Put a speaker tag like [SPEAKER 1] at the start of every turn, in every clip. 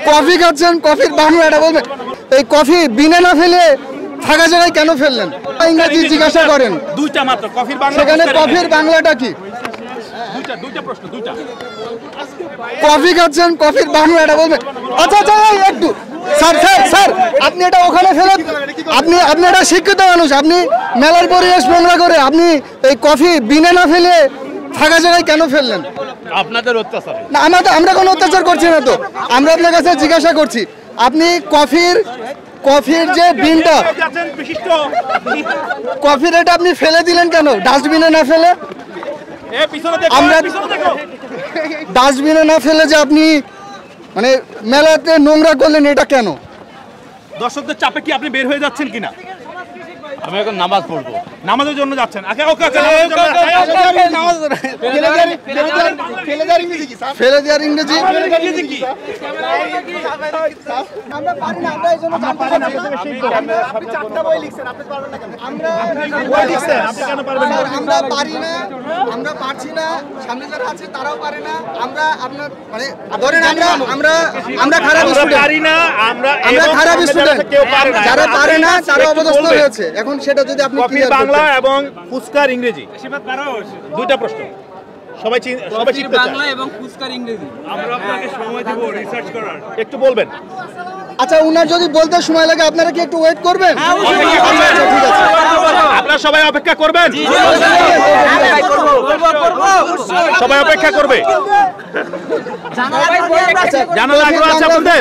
[SPEAKER 1] Coffee খাচ্ছেন, কফির বাংলাটা বলবেন। এই কফি বিনে না ফেলে ফাঁকা জায়গায় কেন ফেললেন? ইংরেজি জিজ্ঞাসা করেন।
[SPEAKER 2] দুইটা মাত্র কফির বাংলা,
[SPEAKER 1] সেখানে কফির বাংলাটা কি?
[SPEAKER 2] দুইটা প্রশ্ন, দুইটা।
[SPEAKER 1] কফি খাচ্ছেন, কফির বাংলাটা বলবেন। আচ্ছা আচ্ছা একটু স্যার স্যার স্যার আপনি এটা ওখানে ফেলে, আপনি একটা শিক্ষিত মানুষ, আপনি মেলার পরিবেশ নোংরা করে আপনি এই কফি বিনে না ফেলে ফাঁকা জায়গায় কেন ফেললেন?
[SPEAKER 2] আপনাদের অত্যাচার
[SPEAKER 1] না, আমরা কোনো অত্যাচার করছি না তো। আমরা আপনার কাছে জিজ্ঞাসা করছি, আপনি কফির যে বিনটা, কফির এটা আপনি ফেলে দিলেন কেন ডাস্টবিনে না ফেলে? আমরা ডাস্টবিনে না ফেলে যে আপনি মানে মেলাতে নোংরা করলেন, এটা কেন?
[SPEAKER 2] দর্শকদের চাপে কি আপনি বের হয়ে যাচ্ছেন কিনা? আমি এখন নামাজ পড়বো, নামাজের জন্য যাচ্ছেন।
[SPEAKER 1] ফেলে দেওয়ার ইংরেজি আমরা পারি না, আমরা পারছি না, সামনে যারা আছে তারাও পারে না। আমরা আপনার মানে ধরেন আমরা খারাপ স্টুডেন্ট, আমরা খারাপ স্টুডেন্ট, যারা পারে না তারা অবস্থা হয়েছে। এখন সেটা যদি আপনি
[SPEAKER 2] কফির বাংলা এবং ফুচকার ইংরেজি দুইটা প্রশ্ন। সবাই শিখতে চায় বাংলা এবং ফুচকার ইংরেজি। আমরা আপনাকে সময় দেব রিসার্চ করার, একটু বলবেন।
[SPEAKER 1] আচ্ছা, উনার যদি বলতে সময় লাগে আপনারা কি একটু ওয়েট করবেন?
[SPEAKER 2] আপনারা সবাই অপেক্ষা করবেন? সবাই অপেক্ষা করবে? জানার আগ্রহ আছে আপনাদের?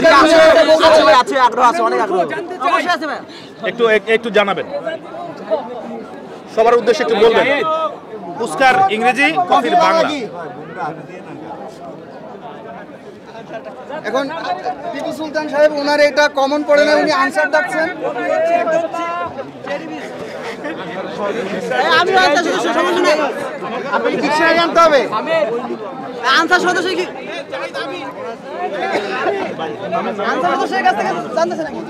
[SPEAKER 3] আছে, আগ্রহ আছে, অনেক আগ্রহ অবশ্যই আছে ভাই।
[SPEAKER 2] একটু জানাবেন, সবার উদ্দেশ্যে একটু বলবেন। ফুচকার ইংরেজি, কফির বাংলা।
[SPEAKER 1] এখন টিপু সুলতান সাহেব ওনার এটা কমন পড়ে না, উনি আনসার ডাকছেন।
[SPEAKER 3] আমি আনসার সদস্য, সমস্যা নেই।
[SPEAKER 1] আপনি কিছু জানতে হবে
[SPEAKER 3] আনসার সদস্য কি আনসার সদস্যের কাছ থেকে জানতেছেন নাকি?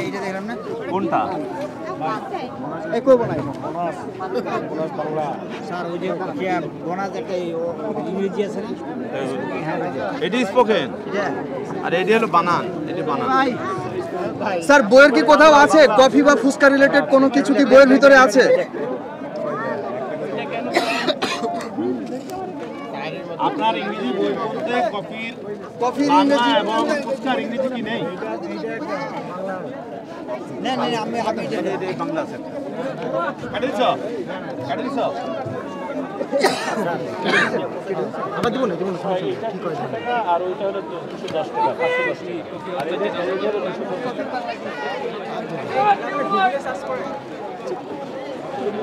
[SPEAKER 3] এইটা দেখলাম না
[SPEAKER 2] কোনটা
[SPEAKER 1] এই কইব না
[SPEAKER 3] স্যার, ওই যে বোনাস একটা ইংরেজি আছে না,
[SPEAKER 2] এটি স্পোকেন আর এটি হলো বানান। এটি বানান।
[SPEAKER 1] স্যার বইয়ের কি কোথাও আছে কফি বা ফুচকা রিলেটেড কোনো কিছু কি বইয়ের ভিতরে আছে?
[SPEAKER 2] আপনার ইংরেজি বই বলতে কফির
[SPEAKER 1] ইংরেজি
[SPEAKER 2] এবং ফুচকার ইংরেজি কি নেই?
[SPEAKER 3] না না আমি
[SPEAKER 2] বাংলা আছে। কাটিছ
[SPEAKER 1] আমরা দিব না সমস্যা কি করে
[SPEAKER 2] আর ওইটা হলো 210 টাকা, 510 টাকা। আর এই যে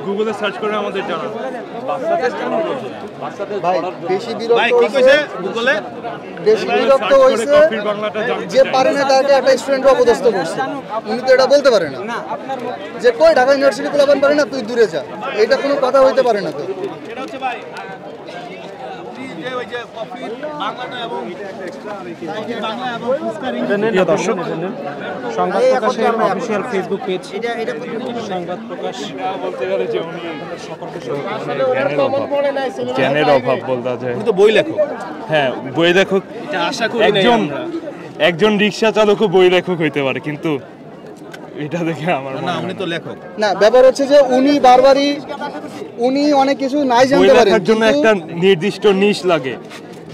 [SPEAKER 2] গুগলে সার্চ করে আমাদের জানান।
[SPEAKER 1] ভাই বেশি বিরক্ত
[SPEAKER 2] ভাই কি কইছে গুগলে?
[SPEAKER 1] বেশি বিরক্ত হইছে, যে পারে না তাকে একটা স্টুডেন্ট অপদস্থ করছে। উনি তো এটা বলতে পারে না যে কই ঢাকা ইউনিভার্সিটি পোলাপান পারে না, তুই দূরে যা। এটা কোনো কথা হইতে পারে না তো।
[SPEAKER 2] এটা হচ্ছে ভাই ওই যে কফির বাংলাটা এবং বাংলা এবং ফুচকার ইংরেজি।
[SPEAKER 4] দর্শক, সংবাদ প্রকাশের অফিসিয়াল ফেসবুক পেজ সংবাদ প্রকাশ বলতে গেলে যে উনি সকলকে জ্ঞানের অভাব বলতে আছে।
[SPEAKER 2] উনি তো বই লেখক।
[SPEAKER 4] হ্যাঁ, বই লেখক।
[SPEAKER 2] এটা আশা করি
[SPEAKER 4] একজন রিক্সা চালকও বই লেখক হইতে পারে, কিন্তু এটা দেখে আমার
[SPEAKER 2] না, উনি তো লেখক
[SPEAKER 1] না। ব্যাপার হচ্ছে যে উনি অনেক কিছু নাই জানতে পারেন,
[SPEAKER 4] লেখার জন্য একটা নির্দিষ্ট নিশ লাগে,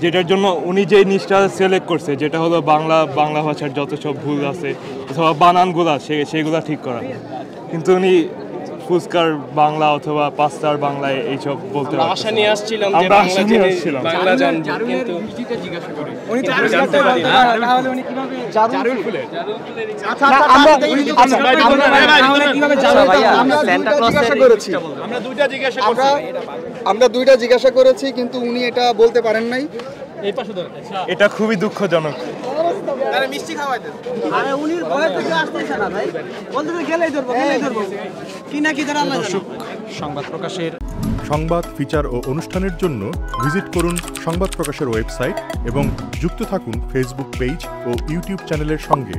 [SPEAKER 4] যেটার জন্য উনি যে নিশটা সিলেক্ট করছে, যেটা হলো বাংলা ভাষার যত সব ভুল আছে অথবা বানানগুলা সেগুলা ঠিক করা। কিন্তু উনি ফুচকার বাংলা অথবা পাস্তার বাংলায় এইসব বলতে পারছেন।
[SPEAKER 5] আশা নিয়ে আসছিলাম যে বাংলা জানবো, কিন্তু উনি তো জানতে পারি না। তাহলে উনি কিভাবে জারুল ফুলের
[SPEAKER 1] আমরা দুইটা জিজ্ঞাসা করেছি, কিন্তু উনি এটা বলতে পারেন নাই।
[SPEAKER 4] এটা খুবই দুঃখজনক।
[SPEAKER 3] মিষ্টি খাওয়াইতে আরে উনির ভয় থেকে আসতেছে না ভাই, বলতে গেলেই ধরবো কি না কি ধরে আল্লাহ জানে।
[SPEAKER 6] সংবাদ প্রকাশের সংবাদ, ফিচার ও অনুষ্ঠানের জন্য ভিজিট করুন সংবাদ প্রকাশের ওয়েবসাইট এবং যুক্ত থাকুন ফেসবুক পেজ ও ইউটিউব চ্যানেলের সঙ্গে।